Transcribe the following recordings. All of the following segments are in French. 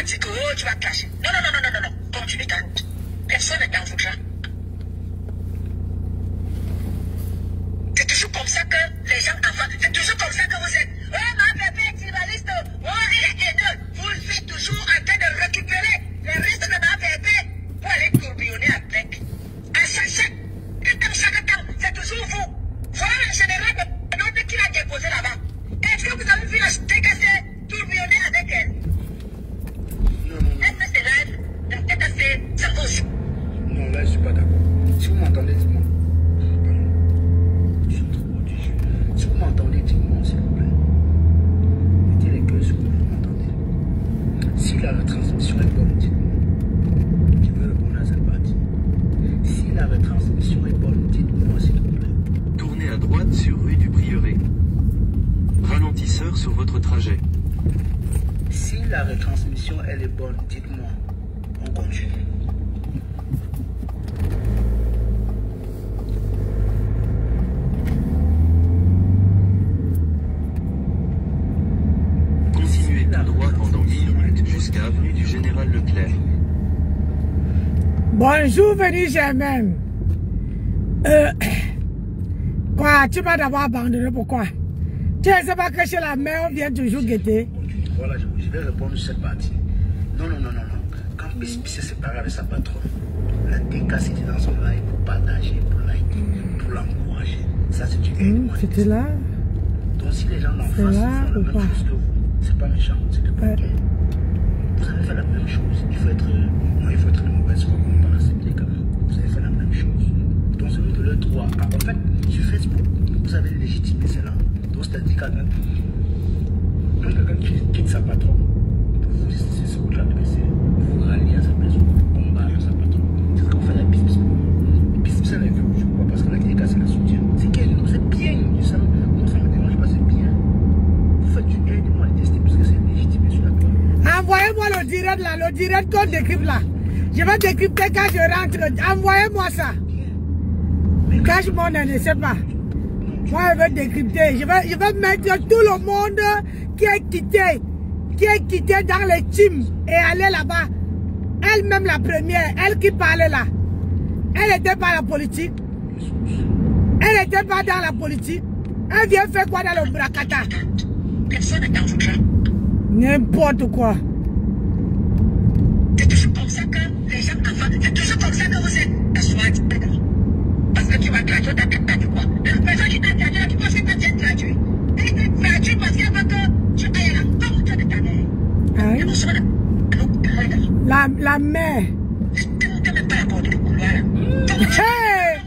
dit que oh, tu vas clasher. Non, non, non, non, non, non, non. Continue ta route. Personne n'est dans votre genre. C'est toujours comme ça que les gens avancent. C'est toujours comme ça que vous êtes. Oh, ma bébé activaliste. Oh, il est haineux. Vous êtes toujours en train de récupérer les restes de ma bébé pour aller tourbillonner avec. À chaque c'est toujours vous. Voilà le général de l'autre qui l'a déposé là-bas. Est-ce que vous avez vu la TKC tourbillonner avec elle? Est-ce que c'est là, la TKC, ça vaut? Non, là, je suis pas d'accord. Si vous m'entendez, dites-moi. Si vous m'entendez, dites-moi, s'il vous plaît. Mettez les cœurs sur vous m'entendez. Si la retransmission est bonne, dites-moi. Je veux répondre à cette partie. Si la retransmission est bonne, dites-moi, s'il vous plaît. Tournez à droite sur rue du Prieuré. Ralentisseur sur votre trajet. Si la retransmission elle est bonne, dites-moi. On continue. Continuez tout droit pendant 10 minutes jusqu'à avenue du Général Leclerc. Bonjour, Veni Germaine. Quoi, tu m'as d'abord abandonné, pourquoi? Tu ne sais pas que chez la mère, on vient toujours guetter. Voilà, je vais répondre sur cette partie. Non, non, non, non, non. Quand PCP s'est séparé avec sa patronne, la DK c'était dans son live pour partager, pour liker, pour l'encourager. Ça, c'est du aide. C'était là. Donc, si les gens d'en face font la même chose que vous, c'est pas méchant, c'est de bon cœur. Vous avez fait la même chose. Il faut être. Non, il faut être de mauvaise foi pour ne pas l'accepter quand même. Vous avez fait la même chose. Donc, celui de leur droit. En fait, sur Facebook, vous avez légitimé cela. Donc, c'est-à-dire quand quelqu'un qui quitte sa patronne, vous c'est ce que là de baisser, vous ralliez à sa maison, vous combattre sa patronne. C'est ce qu'on fait la business. Et puis c'est la vue, je crois, parce que la DK c'est la soutien. C'est bien, ça me dérange pas, c'est bien. Vous faites du aide, moi les tester, parce que c'est légitimé sur la toile. Envoyez-moi le direct là, le direct qu'on décrypte là. Je vais décrypter quand je rentre. Envoyez-moi ça. Quand je m'en ne sais pas. Moi, je vais décrypter. Je vais mettre tout le monde qui est quitté dans les teams et aller là-bas. Elle-même la première, elle qui parlait là. Elle n'était pas la politique. Elle n'était pas dans la politique. Elle vient faire quoi dans le bracata? Personne n'est dans votre genre. N'importe quoi. C'est toujours comme ça que les gens avancent. C'est toujours comme ça que vous êtes. Parce que tu vas traduire ta tête, tu quoi? La personne qui t'a traduit, tu penses que tu as traduit. Elle t'a traduit parce qu'elle veut que tu ailles là. Comme tu as de ta mère. La mère. Tu ne même pas la porte du couloir. Hey!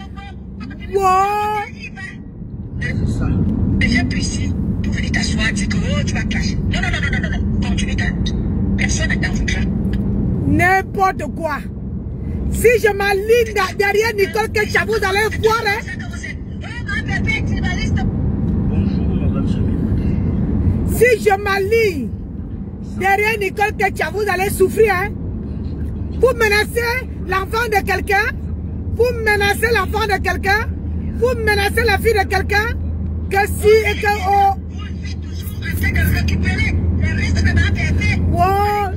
Wow! C'est ça. Viens plus ici pour venir t'asseoir, dire que oh, tu vas clasher. Non, non, non, non, non, non. Continue ta route. Personne n'est dans votre genre. N'importe quoi. Si je m'aligne derrière Nicole Kecha, vous allez voir, hein? Si je m'aligne derrière Nicole Kecha, vous allez souffrir, hein? Vous menacez l'enfant de quelqu'un? Vous menacez l'enfant de quelqu'un? Vous menacez la fille de quelqu'un? Que si et que oh! Vous êtes toujours en train de récupérer les restes de ma bébé. Wow!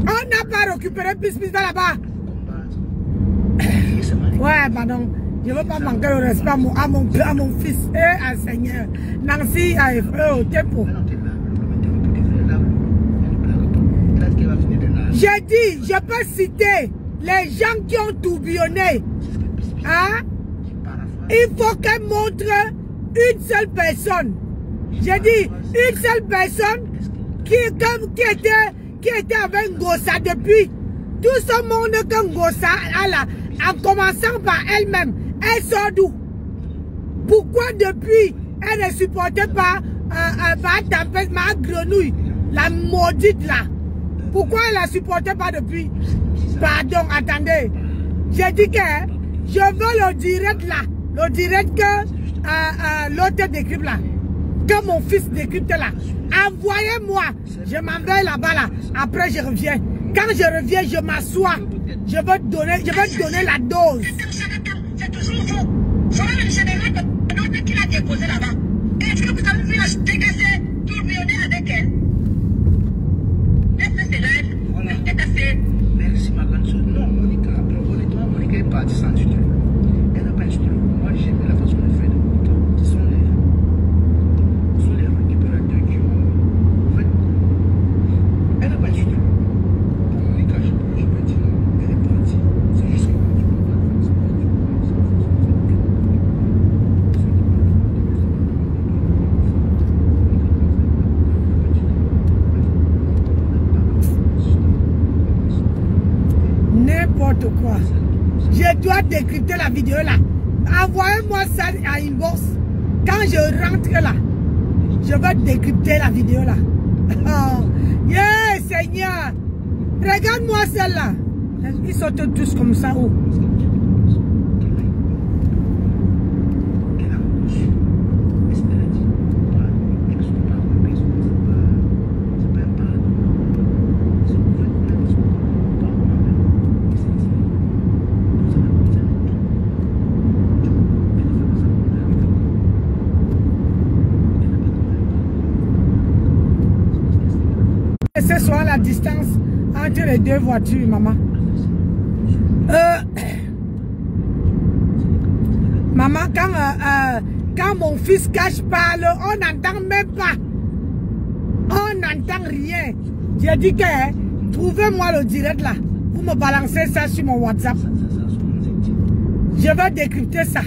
On n'a pas récupéré plus là-bas. Ouais, pardon. Je ne veux pas manquer le respect à mon fils et à Seigneur. Nancy a fait au tempo. J'ai dit, je peux citer les gens qui ont tourbillonné. Hein? Il faut qu'elle montre une seule personne. J'ai dit, une seule personne qui était avec Ngossa depuis. Tout ce monde que Ngossa a là, en commençant par elle-même, elle sort d'où? Pourquoi depuis, elle ne supportait pas ma grenouille, la maudite là? Pourquoi elle ne la supportait pas depuis? Pardon, attendez. J'ai dit que je veux le direct là, le direct que l'autre décrypte là, que mon fils décrypte là. Envoyez-moi, je m'en vais là-bas là, après je reviens. Quand je reviens, je m'assois. Je vais te donner la dose. C'est souffre. Voilà le général de notre qui l'a déposé là-bas. Est-ce que vous avez vu la TKC tourbillonner avec elle? Est-ce que c'est là? Voilà. TKC. Merci ma grande soeur. Non, Monica, honnêtement, Monica est partie sans tuteur. Elle n'a pas un tuteur. Moi, j'aime la façon de faire de Monica. Ce sont les récupérateurs qui ont... En fait, elle n'a pas un tuteur. Pour Monica, je peux dire non, elle est partie. C'est juste que tu peux pas faire ça. N'importe quoi. Je dois décrypter la vidéo là. Envoyez-moi ça à inbox. Quand je rentre là, je vais décrypter la vidéo là. Oh, yeah, Seigneur. Regarde-moi celle-là. Ils sortent tous comme ça. Oh. Ce soit la distance entre les deux voitures, maman. Maman, quand mon fils cache parle, on n'entend même pas. On n'entend rien. J'ai dit que trouvez-moi le direct là. Vous me balancez ça sur mon WhatsApp. Je vais décrypter ça.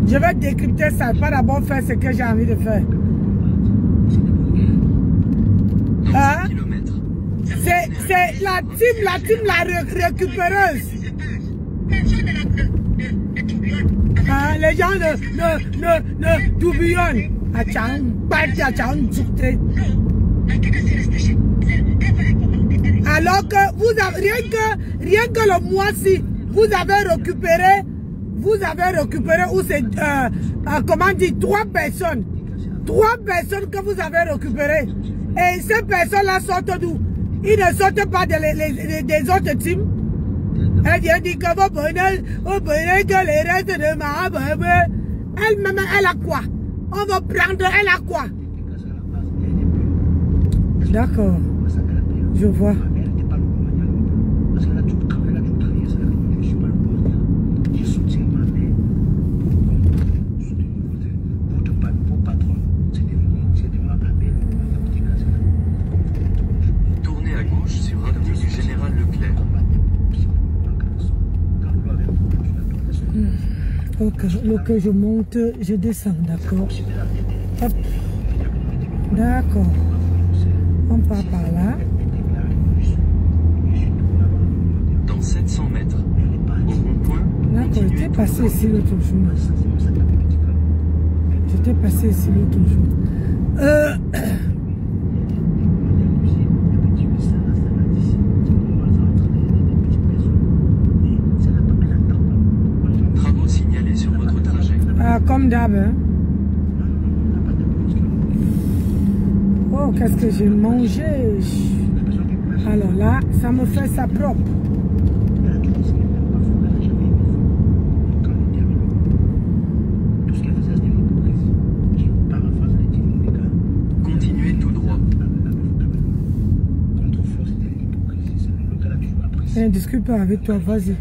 Je vais décrypter ça, pas d'abord faire ce que j'ai envie de faire. Hein? C'est la team la récupéreuse. Hein? Les gens ne tourbillonnent. Alors que vous avez rien que le mois-ci, vous avez récupéré. Vous avez récupéré, ou c'est, comment dire, 3 personnes. 3 personnes que vous avez récupérées. Et ces personnes-là sortent d'où? Ils ne sortent pas des autres teams. Elle vient dire que vous prenez que les restes de ma bébé. Elle-même, elle a quoi? On va prendre, elle a quoi? D'accord. Je vois. Ok, je monte, je descends, d'accord. Hop. D'accord. On part par là. Dans 700 mètres, au rond-point. D'accord, j'étais passé ici l'autre jour. J'étais passé ici l'autre jour. Comme d'hab. Hein? Oh, qu'est-ce que j'ai mangé? Alors là, ça me fait ça propre. Continuez tout droit. Je ne discute pas avec toi, vas-y.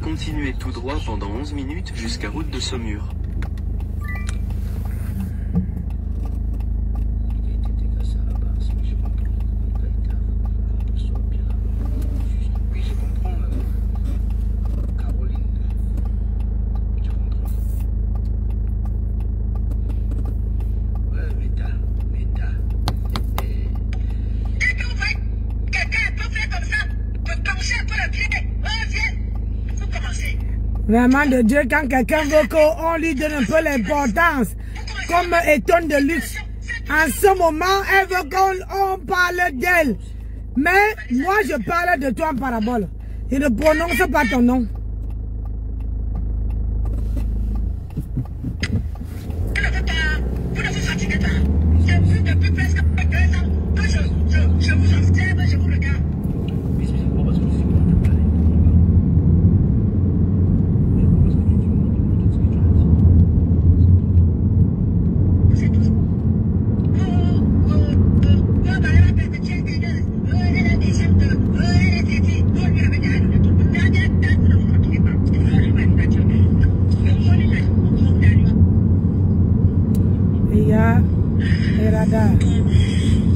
Continuez tout droit pendant 11 minutes jusqu'à route de Saumur. Vraiment de Dieu, quand quelqu'un veut qu'on lui donne un peu l'importance, comme étonne de luxe, en ce moment, elle veut qu'on parle d'elle. Mais moi, je parle de toi en parabole. Je ne prononce pas ton nom. Vous ne vous fatiguez pas. J'ai vu depuis presque 2 ans que je vous observe, je vous regarde.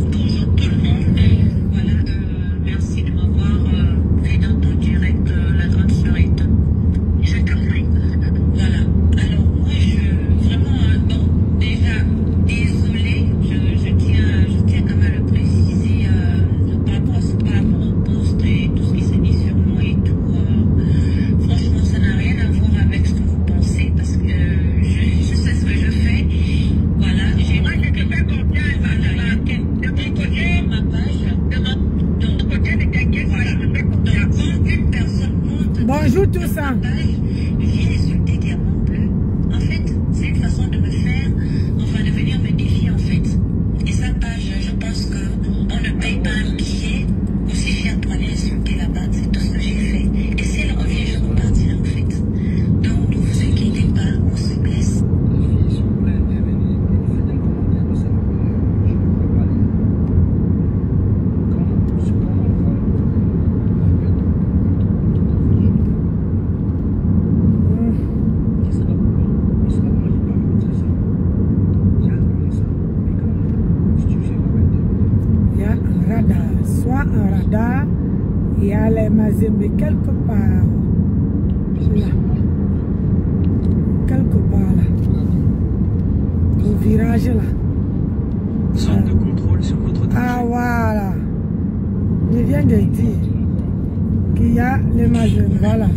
Bonjour tout le monde, voilà, merci de m'avoir vu dans ton direct, la grande sœurite. Je t'en prie. Voilà, alors moi vraiment, bon, déjà, désolée, je tiens quand même à le préciser par rapport au post et tout ce qui se dit sur moi et tout. Franchement, ça n'a rien à voir avec ce que vous pensez parce que je sais ce que je fais. Voilà, j'ai ma page, bonjour tout ça. Viens insulter Diamant Bleu. En fait, c'est une façon de me faire, enfin de venir me défier en fait. Et sa page, je pense qu'on ne paye pas un billet aussi cher pour aller insulter là-bas. C'est tout ce que j'ai fait. Et si elle revient, je repartirai en fait. Donc ne vous inquiétez pas, on se blesse. Il y a les Mazembe quelque part. Là. Quelque part là. Au virage là. Zone de contrôle sur votre trajet. Ah voilà. Je viens de dire qu'il y a les Mazembe. Voilà.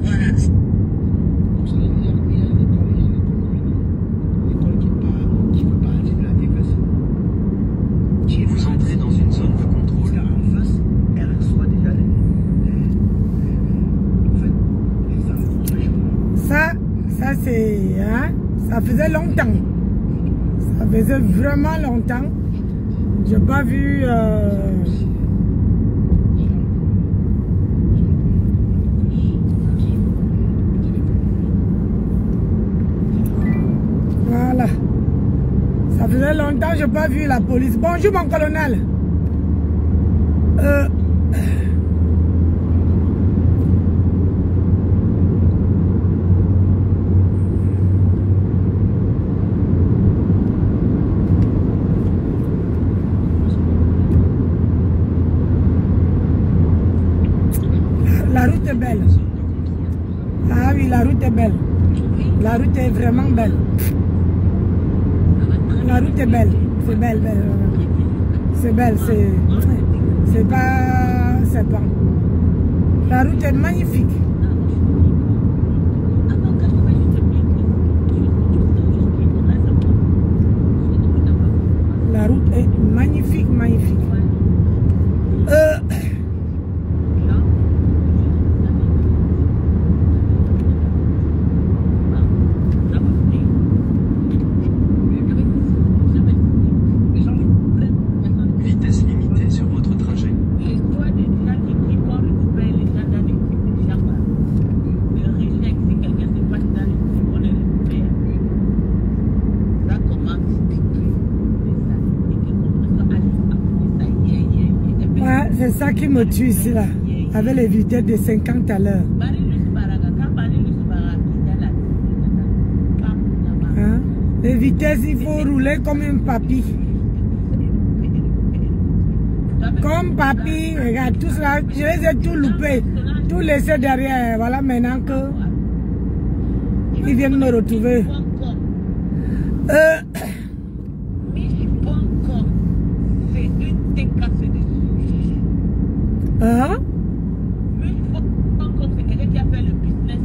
Voilà. Vous entrez dans une zone de contrôle. En face, elle reçoit déjà Ça c'est, hein, ça faisait longtemps. Ça faisait vraiment longtemps. J'ai pas vu. Voilà. Ça faisait longtemps que je n'ai pas vu la police. Bonjour mon colonel. La route est belle. Ah oui, la route est belle. La route est vraiment belle. La route est belle. C'est belle, belle. C'est belle, c'est pas... C'est pas. La route est magnifique. La route est magnifique, magnifique. Vitesse limitée sur votre trajet. Ouais, c'est ça qui me tue ici là, avec les vitesses de 50 à l'heure. Hein? Les vitesses, il faut rouler comme un papy. Comme papy, regarde, tout cela, je les ai tout loupés, tout laissé derrière. Voilà maintenant que ils viennent me retrouver. Hein? Mais il faut encore, c'est quelqu'un qui a fait le business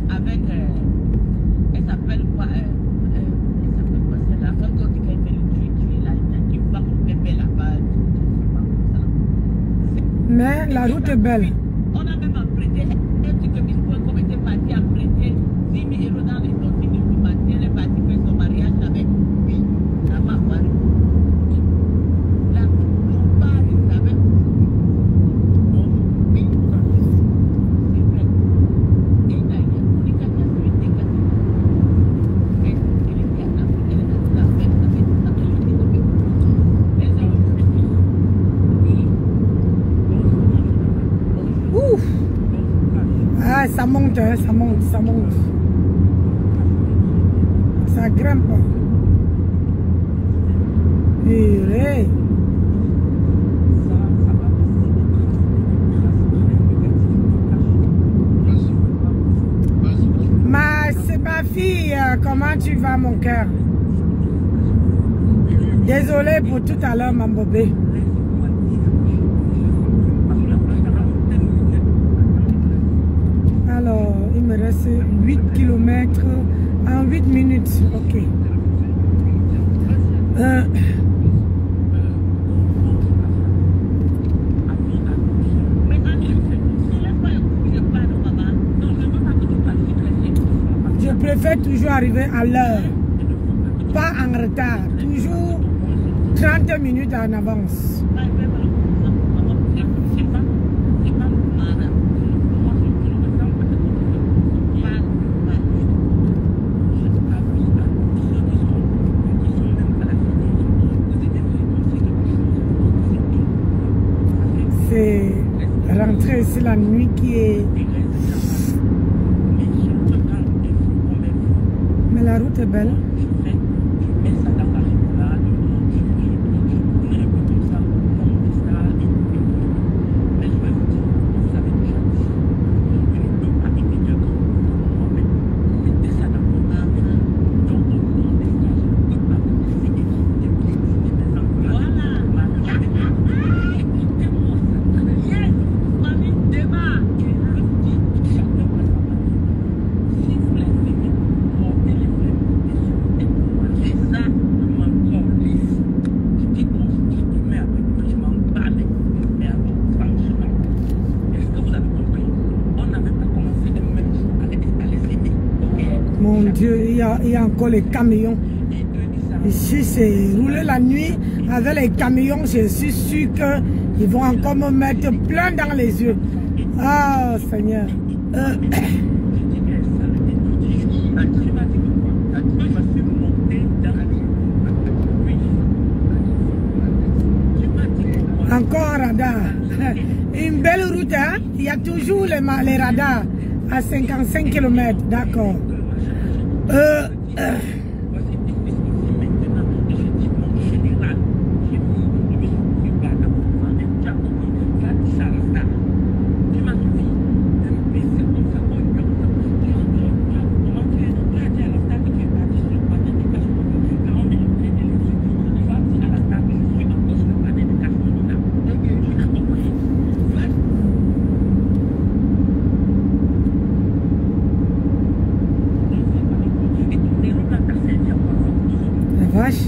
La route est belle. On a même apprêté un truc que Bispo comme était parti apprêter 10 000 € dans les tontines du matin. Elle est partie faire son mariage avec lui. Ça m'a paru. La plupart des avec ont mis ça. C'est vrai. Et d'ailleurs, on est qu'à la suite des cas. Elle était à la fin, elle était à la fin, ça fait ça. Ouf. Ah, ça monte, hein, ça monte, ça monte. Ça grimpe. Purée. C'est ma fille, comment tu vas mon cœur? Désolée pour tout à l'heure, mon bébé. Alors, il me reste 8 km en 8 minutes. Ok. Je préfère toujours arriver à l'heure. Pas en retard. Toujours 30 minutes en avance. C'est rentrer ici la nuit qui est... Mais la route est belle. Mon Dieu, il y a encore les camions. Ici, c'est rouler la nuit avec les camions. Je suis sûr qu'ils vont encore me mettre plein dans les yeux. Ah, Seigneur. Encore un radar. Une belle route, hein? Il y a toujours les radars à 55 km. D'accord. Vache.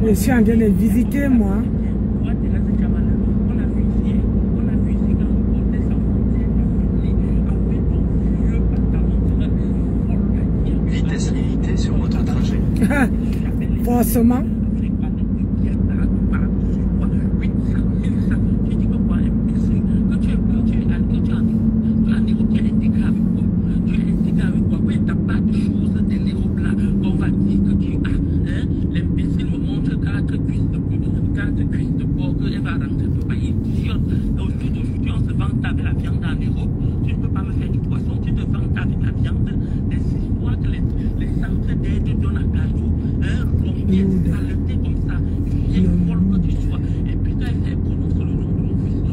Je suis en train de visiter, moi. Vitesse limitée sur votre trajet. Forcément. L'imbécile me montre 4 cuisses de porc,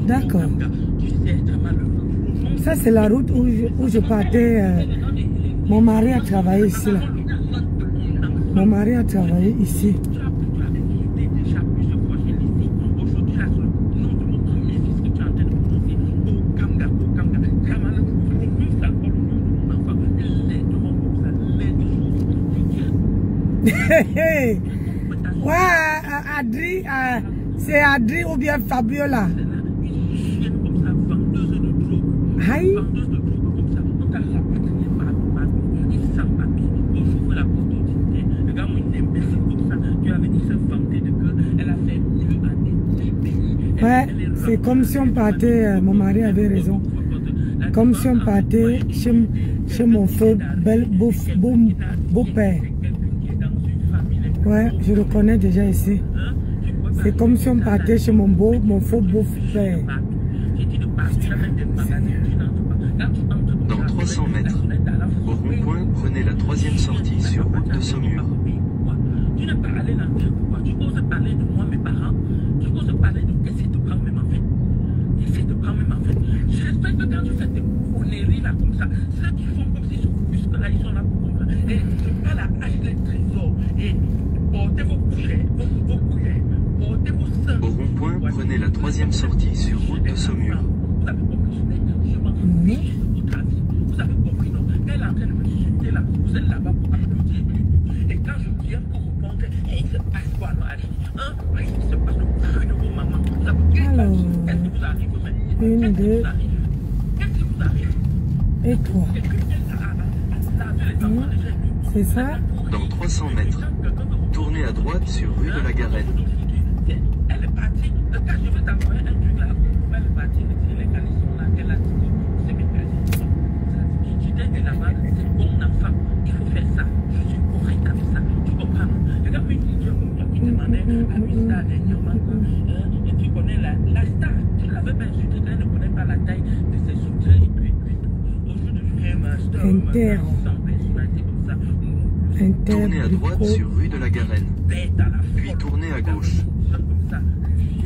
D'accord. Ça, c'est la route où je partais. Mon mari a travaillé ici. Là. Mon mari a travaillé ici. Ouais, Adri, c'est Adri ou bien Fabiola. Aïe. Ouais, c'est comme si on partait, mon mari avait raison, comme si on partait chez mon feu beau-père. Ouais, je le connais déjà ici. C'est comme si on partait chez mon faux beau-père. Dans 300 mètres, au rond-point, prenez la 3e sortie sur route de Saumur. Tu n'es pas allé dans tel pourquoi tu oses parler de moi, mes parents. Tu oses parler de qu'est-ce de prendre même en fait. Essaye de prendre même en fait. J'espère que quand tu fais des conneries là comme ça, ceux qui font comme si jusque là ils sont là pour comprendre. Et tu pas la hache les trésors. Et portez vos couchets, vos couillets, portez vos seins. Au rond-point, prenez la 3e sortie sur route de Saumur. Vous avez compris, je m'en fiche de votre avis. Vous avez compris, non? Elle est en train de me chuter là, vous êtes là-bas pour applaudir. Et quand je viens pour répondre, il se passe quoi, non, Harry? Hein? Il se passe le cul de vos mamans. Alors, qu'est-ce qui vous arrive, une, deux, qu'est-ce qui vous arrive? et trois. C'est ça? Dans 300 mètres, tournez à droite sur rue de la Garenne. Elle est partie. Quand je vais t'envoyer un truc là, elle est partie. Les gars, ils sont là. Elle a dit, c'est mes personnes. Tu dis, là-bas, c'est bon enfant. Il faut faire ça. Je suis correct avec ça. Tu comprends? Regarde une vidéo qui demandait à une star dernièrement. Et tu connais la star. Tu l'avais pas insulté. Elle ne connaît pas la taille de ses soutiens. Et puis, aujourd'hui, je fais ma star. Inter. Tournez à droite sur rue de la Garenne. Puis tournez à gauche. Comme ça,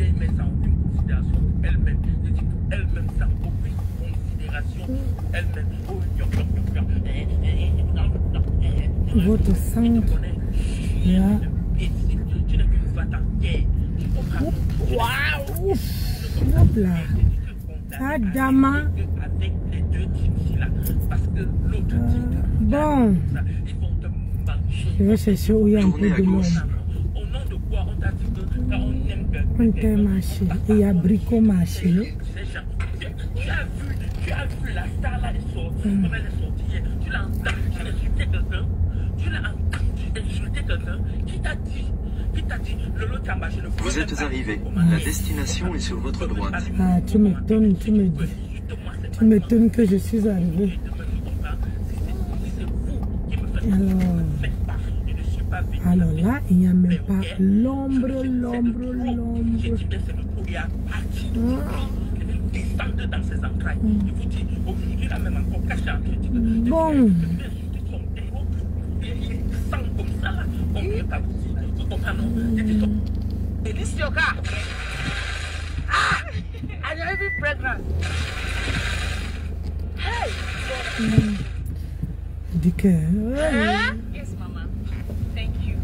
elle met ça en aucune considération. Elle-même, je dis elle-même sans aucune considération. Elle-même, votre centre, là. Tu n'es qu'une femme en guerre. Waouh! Hop là. Ça, Dama. Avec les deux types là. Parce que l'autre Bon. Je vais chercher où il y a un peu de l'homme. Au nom de quoi on t'a dit que quand on aime On t'a marché. Et il y a Brico marché. Tu as vu la star là, elle est sortie. Comme elle est sortie hier. Tu l'as entendu insulter quelqu'un. Tu l'as entendu insulter quelqu'un. Qui t'a dit Lolo Tamba, je le vois. Vous êtes arrivé. La destination est sur votre droite. Ah, tu m'étonnes, tu me dis. Tu m'étonnes que je suis arrivé. Alors là, il n'y a même pas l'ombre. Bon. This is your car. Ah! I never been pregnant. Hey! Yes, Mama. Thank you.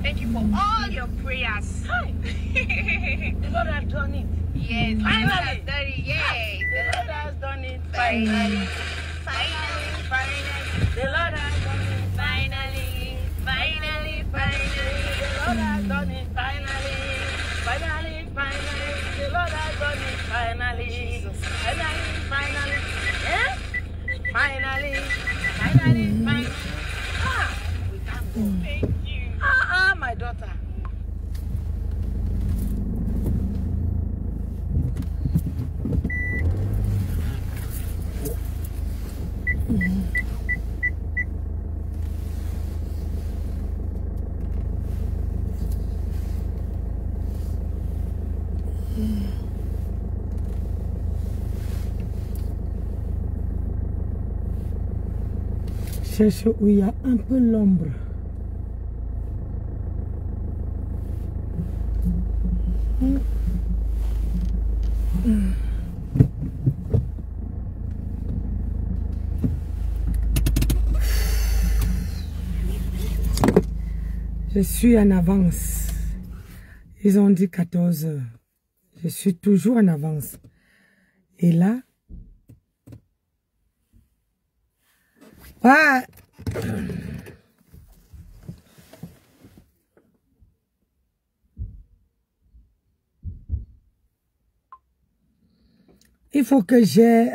Thank you for all your prayers. Hi. The Lord has done it. Yes, Finally. Yay. The Lord has done it. Finally. The Lord has done it. Finally. The Lord has done it. Finally. The Lord has done it. Finally. Eh? Finally. Ah, we thank God. Thank you. My daughter. Cherche où il y a un peu l'ombre. Je suis en avance. Ils ont dit 14 heures. Je suis toujours en avance. Et là... Ah, il faut que j'ai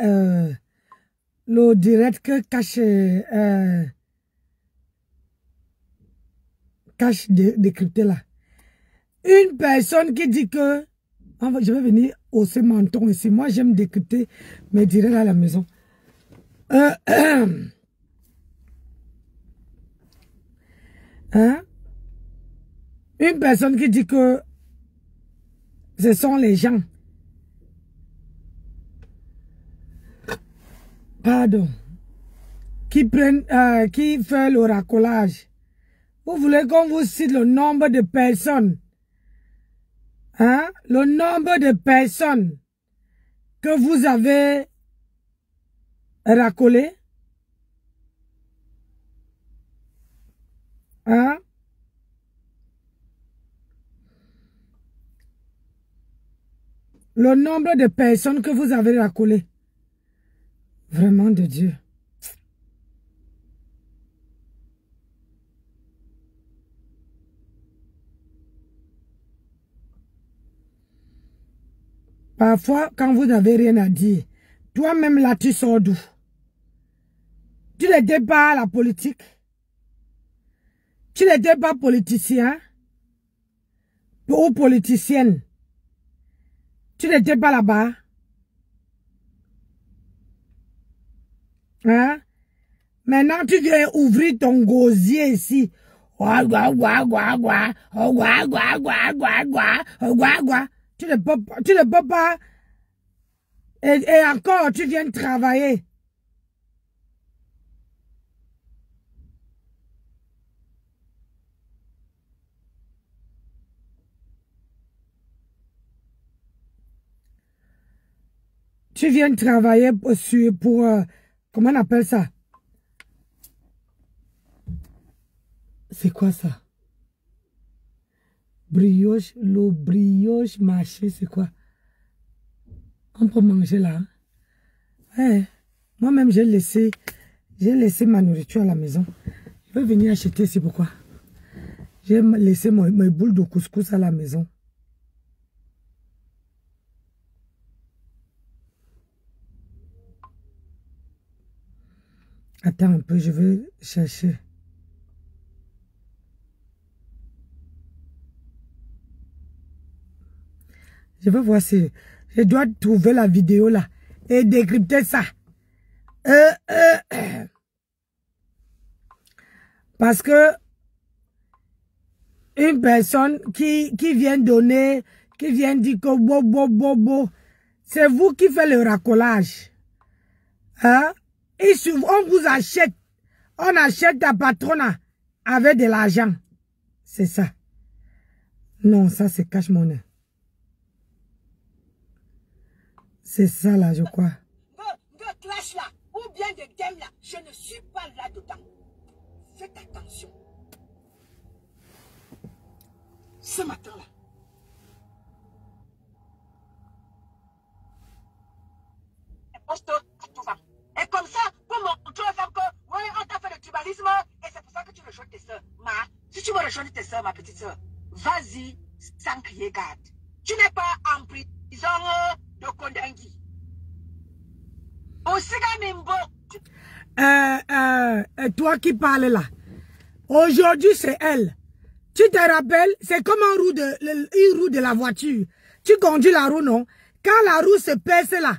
le direct que cache décrypté là. Une personne qui dit que je vais venir hausser menton ici. Moi, j'aime décrypter mes directs à la maison. Hein? Une personne qui dit que ce sont les gens. Pardon. Qui prennent, qui fait le racolage. Vous voulez qu'on vous cite le nombre de personnes. Hein? Le nombre de personnes que vous avez racolé. Hein? Le nombre de personnes que vous avez racolées. Vraiment de Dieu. Parfois, quand vous n'avez rien à dire, toi-même là, tu sors d'où? Tu n'étais pas à la politique. Tu n'étais pas politicien ou politicienne. Tu n'étais pas là-bas. Hein? Maintenant, tu viens ouvrir ton gosier ici. Tu ne peux pas. Et encore, tu viens travailler. Tu viens travailler pour comment on appelle ça? C'est quoi ça? Brioche, le brioche mâché, c'est quoi? On peut manger là. Hein? Ouais. Moi-même, j'ai laissé ma nourriture à la maison. Je vais venir acheter, c'est pourquoi. J'ai laissé mes boules de couscous à la maison. Attends un peu, je vais chercher. Je vais voir si je dois trouver la vidéo là et décrypter ça. Parce que une personne qui vient donner, qui vient dire que c'est vous qui faites le racolage. Hein? Et on vous achète, on achète ta patronne avec de l'argent. C'est ça. Non, ça c'est cash-money. C'est ça là, je crois. De clash là, ou bien de game là, je ne suis pas là-dedans. Faites attention. Ce matin là. Et comme ça, pour montrer aux femmes que, oui, on t'a fait le tribalisme, et c'est pour ça que tu rejoins tes soeurs. Si tu veux rejoindre tes soeurs, ma petite soeur, vas-y, sans crier garde. Tu n'es pas en prison de Kondengui. Au Siganimbo. Toi qui parles là, aujourd'hui c'est elle. Tu te rappelles, c'est comme une roue de la voiture. Tu conduis la roue, non? Quand la roue se perce là,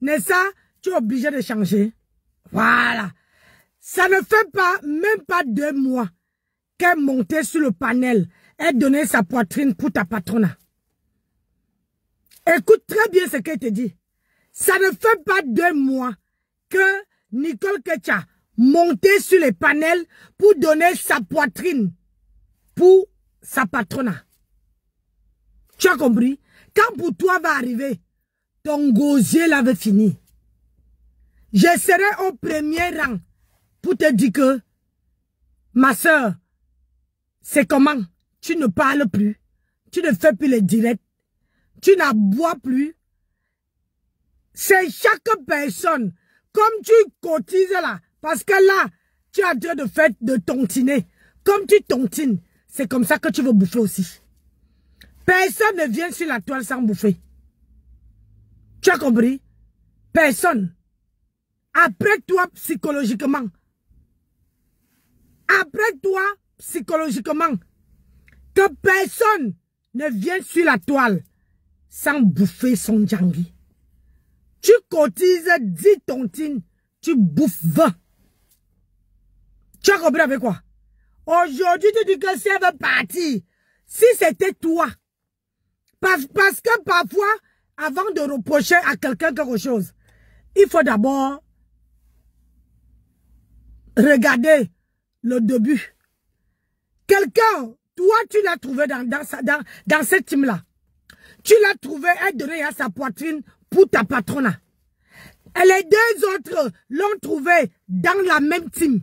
n'est-ce pas? Tu es obligé de changer. Voilà. Ça ne fait pas, même pas 2 mois, qu'elle montait sur le panel et donnait sa poitrine pour ta patronne. Écoute très bien ce qu'elle te dit. Ça ne fait pas 2 mois que Nicole Ketcha montait sur les panels pour donner sa poitrine pour sa patronne. Tu as compris? Quand pour toi va arriver, ton gosier l'avait fini. Je serai au premier rang pour te dire que, ma soeur, c'est comment? Tu ne parles plus. Tu ne fais plus les directs. Tu n'aboies plus. C'est chaque personne. Comme tu cotises là. Parce que là, tu es en train de faire de tontiner. Comme tu tontines, c'est comme ça que tu veux bouffer aussi. Personne ne vient sur la toile sans bouffer. Tu as compris? Personne. Après toi, psychologiquement. Après toi, psychologiquement. Que personne ne vienne sur la toile sans bouffer son djangui. Tu cotises 10 tontines, tu bouffes 20. Tu as compris avec quoi? Aujourd'hui, tu dis que si elle veut partir, si c'était toi, parce que parfois, avant de reprocher à quelqu'un quelque chose, il faut d'abord regarder le début. Quelqu'un, toi, tu l'as trouvé dans cette team-là. Tu l'as trouvé, elle donnait à sa poitrine pour ta patronne. Et les deux autres l'ont trouvé dans la même team.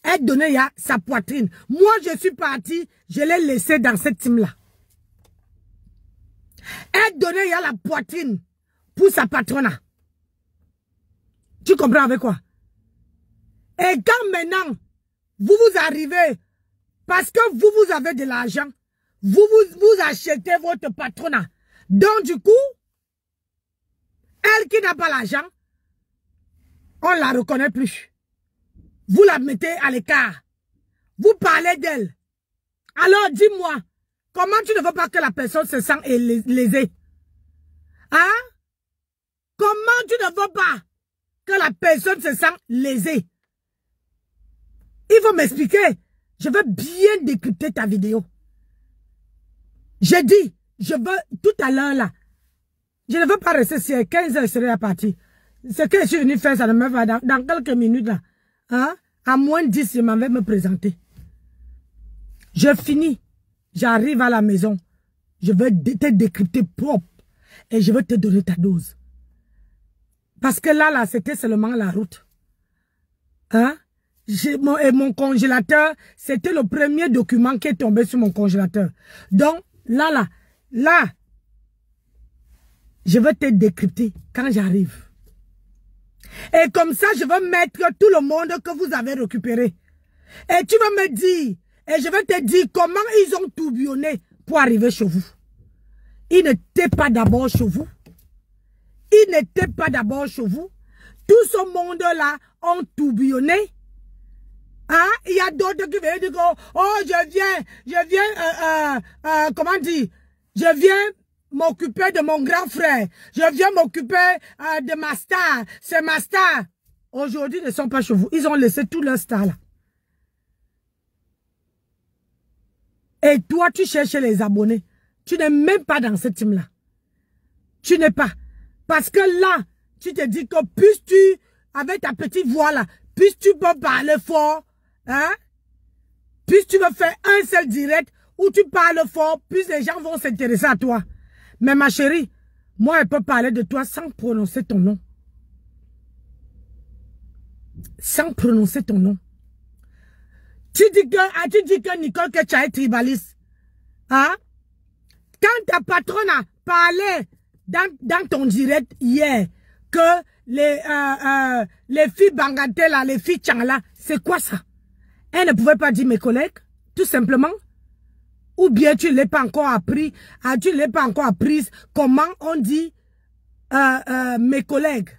Elle donnait à sa poitrine. Moi, je suis parti, je l'ai laissé dans cette team-là. Elle donnait à la poitrine pour sa patronne. Tu comprends avec quoi? Et quand maintenant, vous arrivez, parce que vous avez de l'argent, vous achetez votre patronat. Donc du coup, elle qui n'a pas l'argent, on ne la reconnaît plus. Vous la mettez à l'écart. Vous parlez d'elle. Alors dis-moi, comment tu ne veux pas que la personne se sente lésée? Hein? Comment tu ne veux pas que la personne se sente lésée? Il faut m'expliquer. Je veux bien décrypter ta vidéo. J'ai dit, je veux, tout à l'heure là, je ne veux pas rester sur 15 heures, je serai partie. Ce que je suis venu faire, ça ne me va dans quelques minutes là. Hein? À moins 10, je m'en vais me présenter. Je finis. J'arrive à la maison. Je vais te décrypter propre. Et je vais te donner ta dose. Parce que là, c'était seulement la route. Hein? Mon congélateur, c'était le premier document qui est tombé sur mon congélateur. Donc, là, je vais te décrypter quand j'arrive. Et comme ça, je vais mettre tout le monde que vous avez récupéré. Et tu vas me dire, et je vais te dire comment ils ont tourbillonné pour arriver chez vous. Ils n'étaient pas d'abord chez vous. Ils n'étaient pas d'abord chez vous. Tout ce monde-là ont tourbillonné. Hein? Il y a d'autres qui viennent dire, oh, je viens, comment dire, je viens m'occuper de mon grand frère. Je viens m'occuper de ma star. C'est ma star. Aujourd'hui, ils ne sont pas chez vous. Ils ont laissé tout leur star là. Et toi, tu cherches les abonnés. Tu n'es même pas dans ce team-là. Tu n'es pas. Parce que là, tu te dis que plus tu, avec ta petite voix là, plus tu peux parler fort, hein, plus tu veux faire un seul direct où tu parles fort, plus les gens vont s'intéresser à toi. Mais ma chérie, moi, je peux parler de toi sans prononcer ton nom. Sans prononcer ton nom. Tu dis que Nicole, que tu es tribaliste. Hein? Quand ta patronne a parlé dans ton direct hier, que les filles Bangaté là, les filles Tchangla, c'est quoi ça? Elle ne pouvait pas dire mes collègues, tout simplement. Ou bien tu ne l'as pas encore appris, tu ne l'as pas encore apprise comment on dit mes collègues.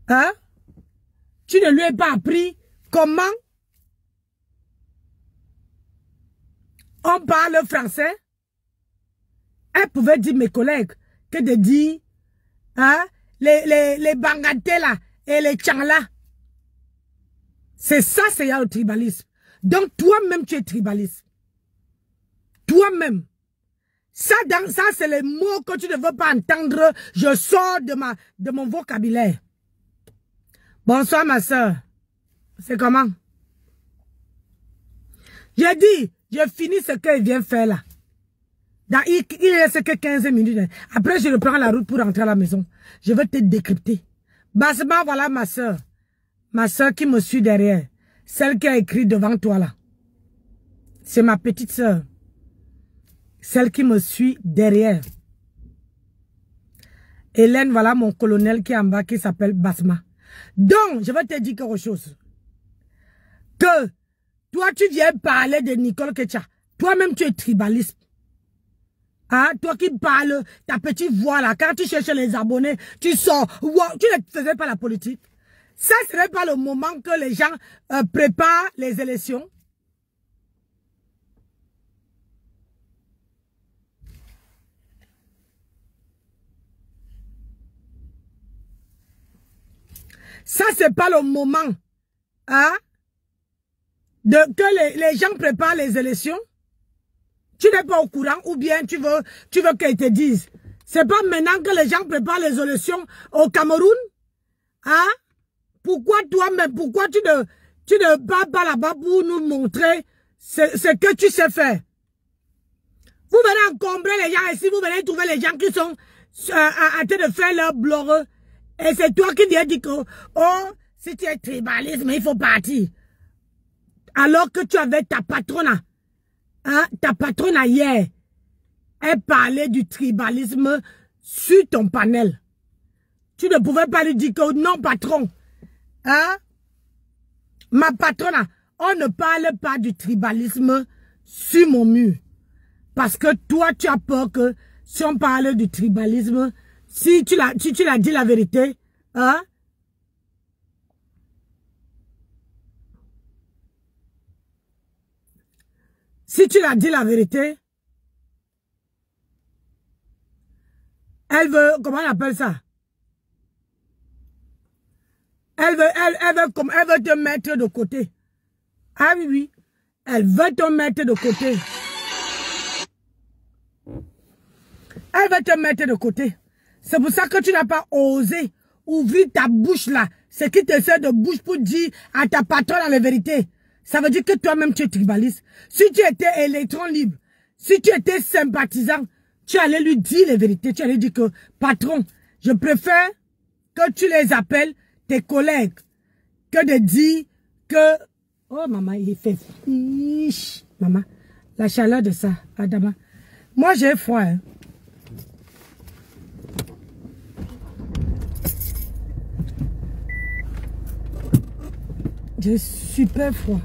Hein? Tu ne lui as pas appris comment on parle français. Elle pouvait dire mes collègues que de dire hein, les Bangaté là et les Tchangla. C'est ça, c'est le tribalisme. Donc toi-même tu es tribaliste. Toi-même. Ça, c'est les mots que tu ne veux pas entendre. Je sors de mon vocabulaire. Bonsoir ma soeur. C'est comment? J'ai dit, j'ai fini ce qu'il vient faire là. Il reste que 15 minutes. Après, je reprends la route pour rentrer à la maison. Je vais te décrypter. Bassement, voilà ma soeur. Ma soeur qui me suit derrière. Celle qui a écrit devant toi là. C'est ma petite sœur. Celle qui me suit derrière. Hélène, voilà mon colonel qui est en bas, qui s'appelle Basma. Donc, je vais te dire quelque chose. Que toi, tu viens parler de Nicole Ketcha. Toi-même, tu es tribaliste. Hein? Toi qui parles, ta petite voix là, quand tu cherches les abonnés, tu sors. Wow, tu ne faisais pas la politique. Ça, ce n'est pas le moment que les gens préparent les élections. Ça, c'est pas le moment. Hein? Que les gens préparent les élections. Tu n'es pas au courant ou bien tu veux qu'ils te disent. C'est pas maintenant que les gens préparent les élections au Cameroun. Hein? Pourquoi toi-même, pourquoi tu ne vas pas là-bas pour nous montrer ce que tu sais faire? Vous venez encombrer les gens ici, vous venez trouver les gens qui sont en train de faire leur blog. Et c'est toi qui viens dire que, oh, si tu es tribalisme, il faut partir. Alors que tu avais ta patronne, hein, ta patronne hier, elle parlait du tribalisme sur ton panel. Tu ne pouvais pas lui dire que non, patron. Hein? Ma patronne, on ne parle pas du tribalisme sur mon mur. Parce que toi, tu as peur que si on parle du tribalisme, si tu l'as dit la vérité, hein? Si tu l'as dit la vérité, elle veut, comment on appelle ça? Elle veut te mettre de côté. Ah oui, oui. Elle veut te mettre de côté. Elle veut te mettre de côté. C'est pour ça que tu n'as pas osé ouvrir ta bouche là. C'est qui te sert de bouche pour dire à ta patronne la vérité. Ça veut dire que toi-même tu es tribaliste. Si tu étais électron libre, si tu étais sympathisant, tu allais lui dire les vérités. Tu allais dire que, patron, je préfère que tu les appelles tes collègues que de dire que, oh maman, il fait fiche. Maman, la chaleur de ça, Adama. Moi j'ai froid. Hein. J'ai super froid.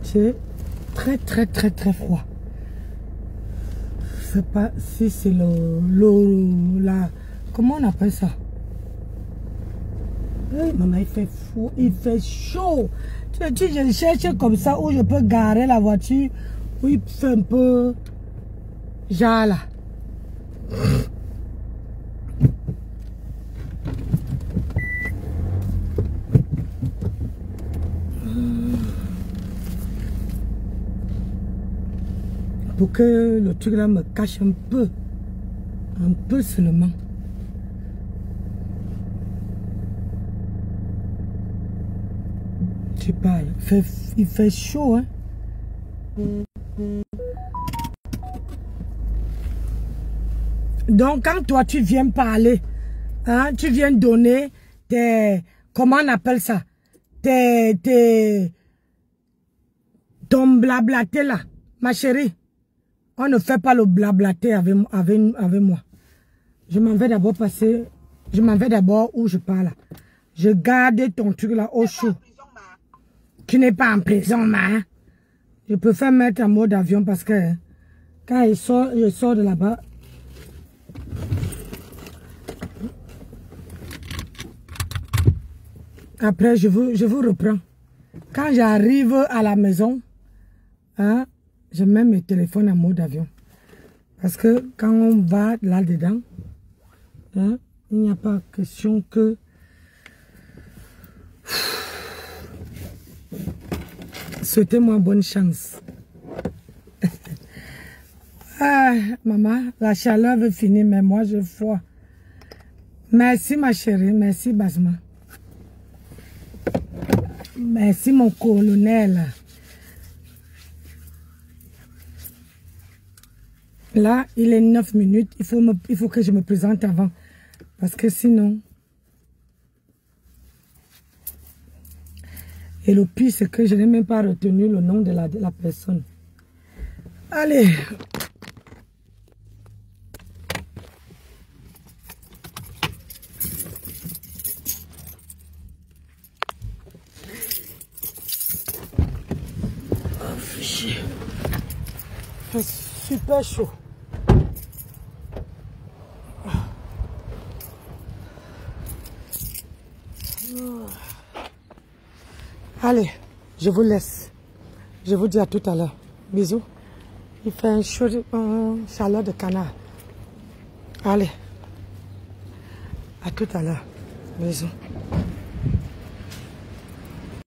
C'est très très très très froid. Je sais pas si c'est la comment on appelle ça? Oui, maman, il fait fou, il fait chaud. Je cherche comme ça où je peux garer la voiture, où il fait un peu genre là. Pour que le truc là me cache un peu seulement. Tu parles, il fait chaud, hein. Donc quand toi tu viens parler, hein, tu viens donner tes, comment on appelle ça, ton blablaté là, ma chérie. On ne fait pas le blablaté avec moi. Je m'en vais d'abord passer. Je m'en vais d'abord où je parle. Je garde ton truc là au chaud. Tu n'es pas en prison, ma. Je préfère mettre en mode avion parce que quand je sors de là-bas. Après, je vous reprends. Quand j'arrive à la maison, hein, je mets mes téléphones en mode avion. Parce que quand on va là-dedans, hein, il n'y a pas question que... Souhaitez-moi bonne chance. Ah. maman, la chaleur veut finir, mais moi je vois. Merci ma chérie, merci Basma. Merci mon colonel. Là, il est 9 minutes, il faut que je me présente avant. Parce que sinon... Et le pire, c'est que je n'ai même pas retenu le nom de la personne. Allez. Oh, fichier. C'est super chaud. Allez, je vous laisse. Je vous dis à tout à l'heure. Bisous. Il fait un chaleur de canard. Allez. À tout à l'heure. Bisous.